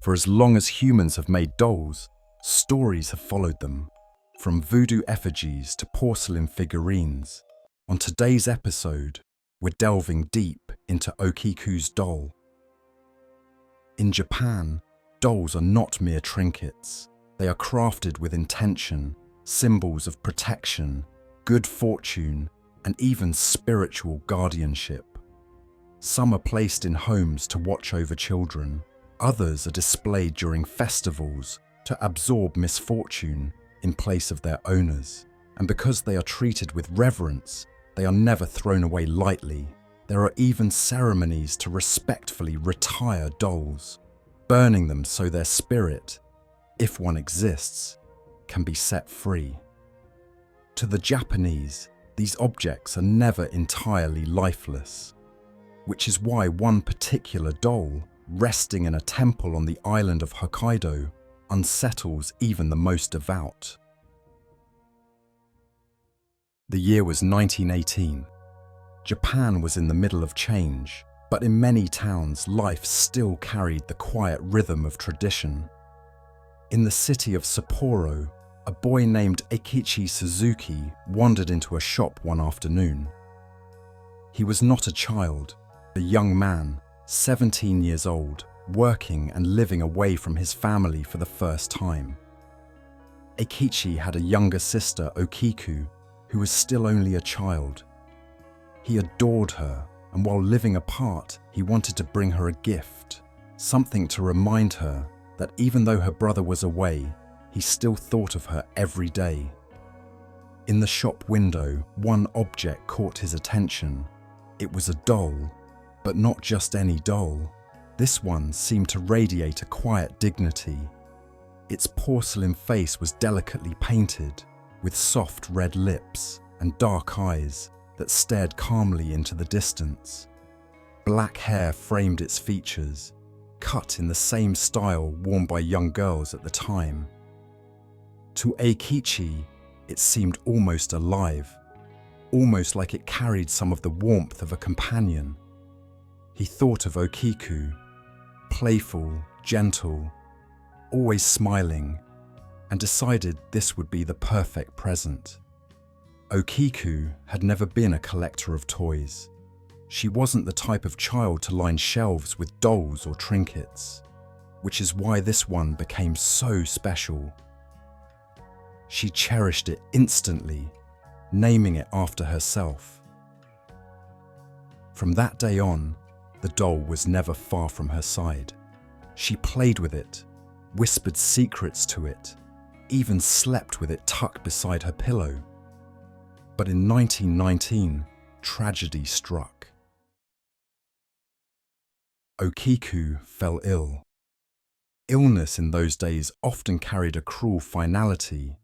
For as long as humans have made dolls, stories have followed them, from voodoo effigies to porcelain figurines. On today's episode, we're delving deep into Okiku's doll. In Japan, dolls are not mere trinkets. They are crafted with intention, symbols of protection, good fortune, and even spiritual guardianship. Some are placed in homes to watch over children. Others are displayed during festivals to absorb misfortune in place of their owners. And because they are treated with reverence, they are never thrown away lightly. There are even ceremonies to respectfully retire dolls, burning them so their spirit, if one exists, can be set free. To the Japanese, these objects are never entirely lifeless, which is why one particular doll, resting in a temple on the island of Hokkaido, unsettles even the most devout. The year was 1918. Japan was in the middle of change, but in many towns life still carried the quiet rhythm of tradition. In the city of Sapporo, a boy named Eikichi Suzuki wandered into a shop one afternoon. He was not a child, a young man, 17 years old, working and living away from his family for the first time. Eikichi had a younger sister, Okiku, who was still only a child. He adored her, and while living apart, he wanted to bring her a gift, something to remind her that even though her brother was away, he still thought of her every day. In the shop window, one object caught his attention. It was a doll, but not just any doll. This one seemed to radiate a quiet dignity. Its porcelain face was delicately painted, with soft red lips and dark eyes that stared calmly into the distance. Black hair framed its features, cut in the same style worn by young girls at the time. To Eikichi, it seemed almost alive, almost like it carried some of the warmth of a companion. He thought of Okiku, playful, gentle, always smiling, and decided this would be the perfect present. Okiku had never been a collector of toys. She wasn't the type of child to line shelves with dolls or trinkets, which is why this one became so special. She cherished it instantly, naming it after herself. From that day on, the doll was never far from her side. She played with it, whispered secrets to it, even slept with it tucked beside her pillow. But in 1919, tragedy struck. Okiku fell ill. Illness in those days often carried a cruel finality,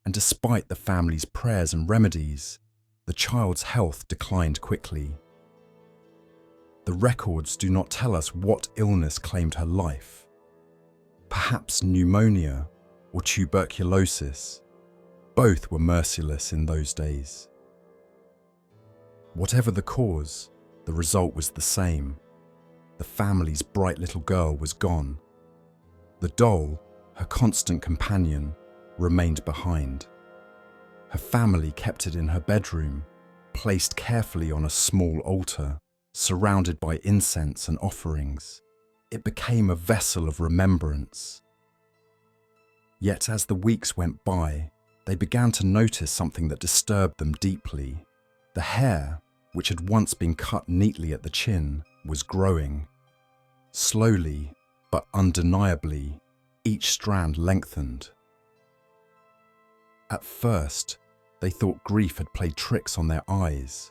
and despite the family's prayers and remedies, the child's health declined quickly. The records do not tell us what illness claimed her life. Perhaps pneumonia or tuberculosis. Both were merciless in those days. Whatever the cause, the result was the same. The family's bright little girl was gone. The doll, her constant companion, remained behind. Her family kept it in her bedroom, placed carefully on a small altar, surrounded by incense and offerings. It became a vessel of remembrance. Yet as the weeks went by, they began to notice something that disturbed them deeply. The hair, which had once been cut neatly at the chin, was growing. Slowly, but undeniably, each strand lengthened. At first, they thought grief had played tricks on their eyes.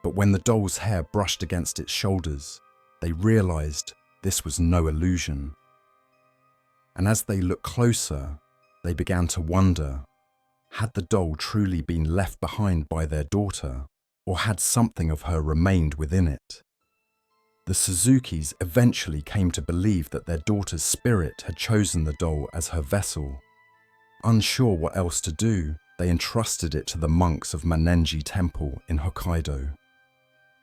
But when the doll's hair brushed against its shoulders, they realized this was no illusion. And as they looked closer, they began to wonder, had the doll truly been left behind by their daughter, or had something of her remained within it? The Suzukis eventually came to believe that their daughter's spirit had chosen the doll as her vessel. Unsure what else to do, they entrusted it to the monks of Manenji Temple in Hokkaido.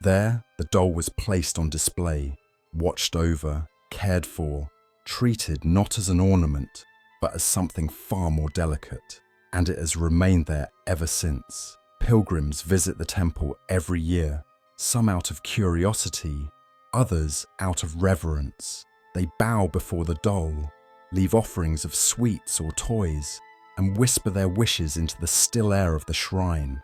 There, the doll was placed on display, watched over, cared for, treated not as an ornament, but as something far more delicate, and it has remained there ever since. Pilgrims visit the temple every year, some out of curiosity, others out of reverence. They bow before the doll, leave offerings of sweets or toys, and whisper their wishes into the still air of the shrine.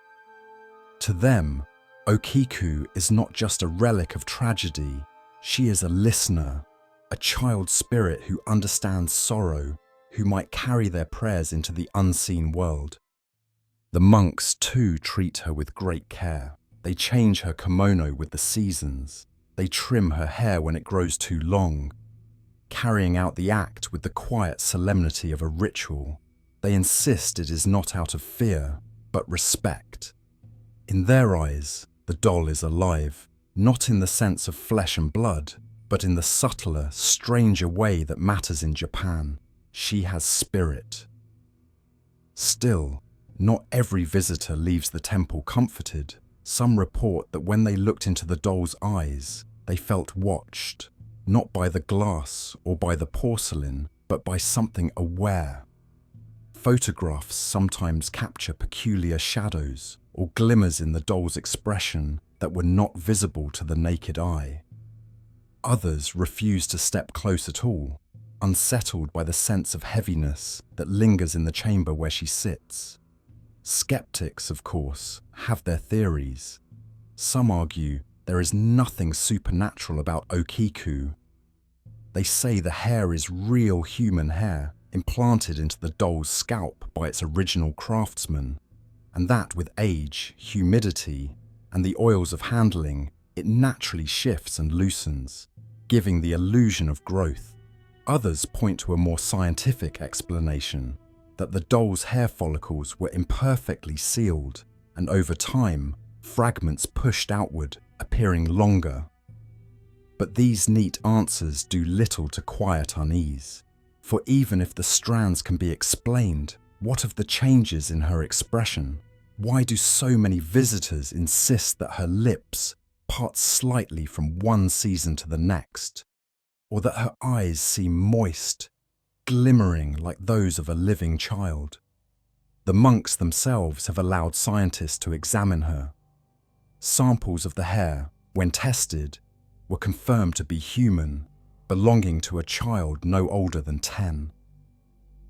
To them, Okiku is not just a relic of tragedy, she is a listener, a child spirit who understands sorrow, who might carry their prayers into the unseen world. The monks too treat her with great care. They change her kimono with the seasons. They trim her hair when it grows too long, carrying out the act with the quiet solemnity of a ritual. They insist it is not out of fear, but respect. In their eyes, the doll is alive, not in the sense of flesh and blood, but in the subtler, stranger way that matters in Japan. She has spirit. Still, not every visitor leaves the temple comforted. Some report that when they looked into the doll's eyes, they felt watched, not by the glass or by the porcelain, but by something aware. Photographs sometimes capture peculiar shadows or glimmers in the doll's expression that were not visible to the naked eye. Others refuse to step close at all, unsettled by the sense of heaviness that lingers in the chamber where she sits. Skeptics, of course, have their theories. Some argue there is nothing supernatural about Okiku. They say the hair is real human hair, implanted into the doll's scalp by its original craftsman, and that with age, humidity, and the oils of handling, it naturally shifts and loosens, giving the illusion of growth. Others point to a more scientific explanation, that the doll's hair follicles were imperfectly sealed, and over time, fragments pushed outward, appearing longer. But these neat answers do little to quiet unease, for even if the strands can be explained, what of the changes in her expression? Why do so many visitors insist that her lips part slightly from one season to the next, or that her eyes seem moist, glimmering like those of a living child? The monks themselves have allowed scientists to examine her. Samples of the hair, when tested, were confirmed to be human, belonging to a child no older than 10.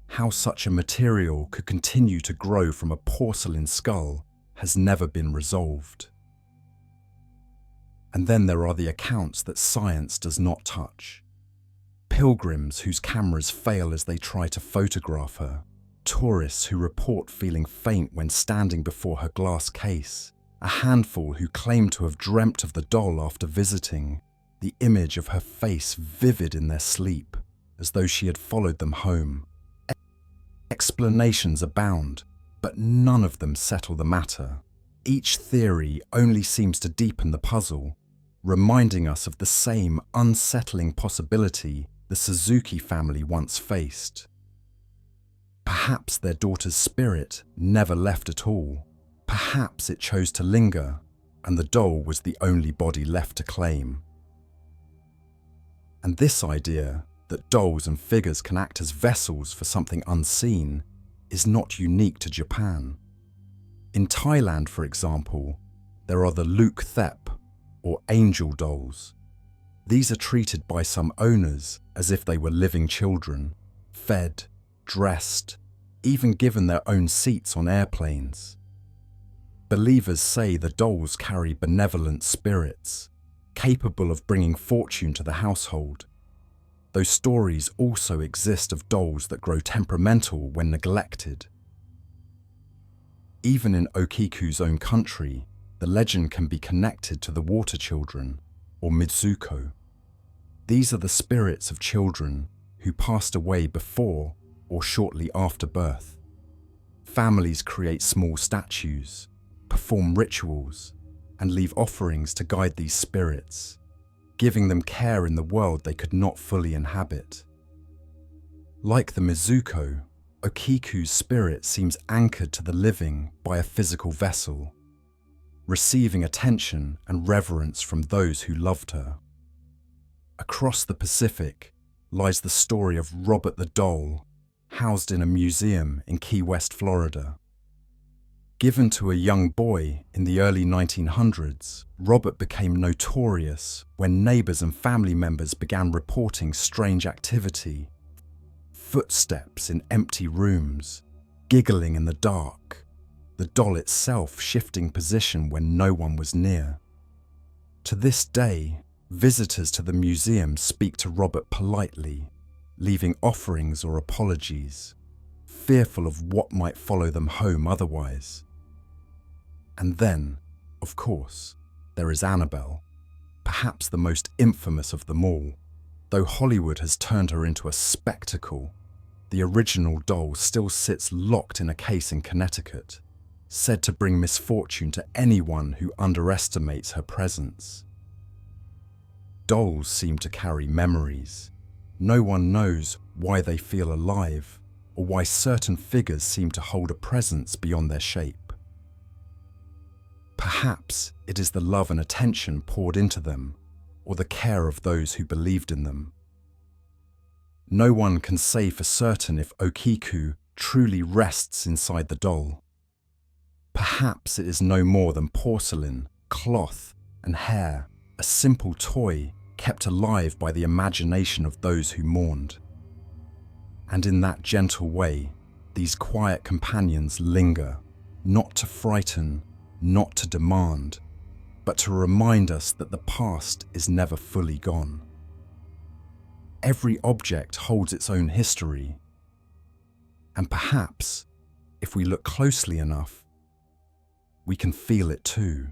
How such a material could continue to grow from a porcelain skull has never been resolved. And then there are the accounts that science does not touch. Pilgrims whose cameras fail as they try to photograph her, tourists who report feeling faint when standing before her glass case, a handful who claim to have dreamt of the doll after visiting, the image of her face vivid in their sleep, as though she had followed them home. Explanations abound, but none of them settle the matter. Each theory only seems to deepen the puzzle, reminding us of the same unsettling possibility the Suzuki family once faced. Perhaps their daughter's spirit never left at all. Perhaps it chose to linger, and the doll was the only body left to claim. And this idea that dolls and figures can act as vessels for something unseen is not unique to Japan. In Thailand, for example, there are the Luk Thep, or angel dolls. These are treated by some owners as if they were living children, fed, dressed, even given their own seats on airplanes. Believers say the dolls carry benevolent spirits, capable of bringing fortune to the household, though stories also exist of dolls that grow temperamental when neglected. Even in Okiku's own country, the legend can be connected to the water children, or Mitsuko. These are the spirits of children who passed away before or shortly after birth. Families create small statues, perform rituals, and leave offerings to guide these spirits, giving them care in the world they could not fully inhabit. Like the Mizuko, Okiku's spirit seems anchored to the living by a physical vessel, receiving attention and reverence from those who loved her. Across the Pacific, lies the story of Robert the Doll, housed in a museum in Key West, Florida. Given to a young boy in the early 1900s, Robert became notorious when neighbors and family members began reporting strange activity, footsteps in empty rooms, giggling in the dark, the doll itself shifting position when no one was near. To this day, visitors to the museum speak to Robert politely, leaving offerings or apologies, fearful of what might follow them home otherwise. And then, of course, there is Annabelle, perhaps the most infamous of them all. Though Hollywood has turned her into a spectacle, the original doll still sits locked in a case in Connecticut, said to bring misfortune to anyone who underestimates her presence. Dolls seem to carry memories. No one knows why they feel alive or why certain figures seem to hold a presence beyond their shape. Perhaps it is the love and attention poured into them, or the care of those who believed in them. No one can say for certain if Okiku truly rests inside the doll. Perhaps it is no more than porcelain, cloth, and hair, a simple toy kept alive by the imagination of those who mourned. And in that gentle way, these quiet companions linger, not to frighten, not to demand, but to remind us that the past is never fully gone. Every object holds its own history, and perhaps, if we look closely enough, we can feel it too.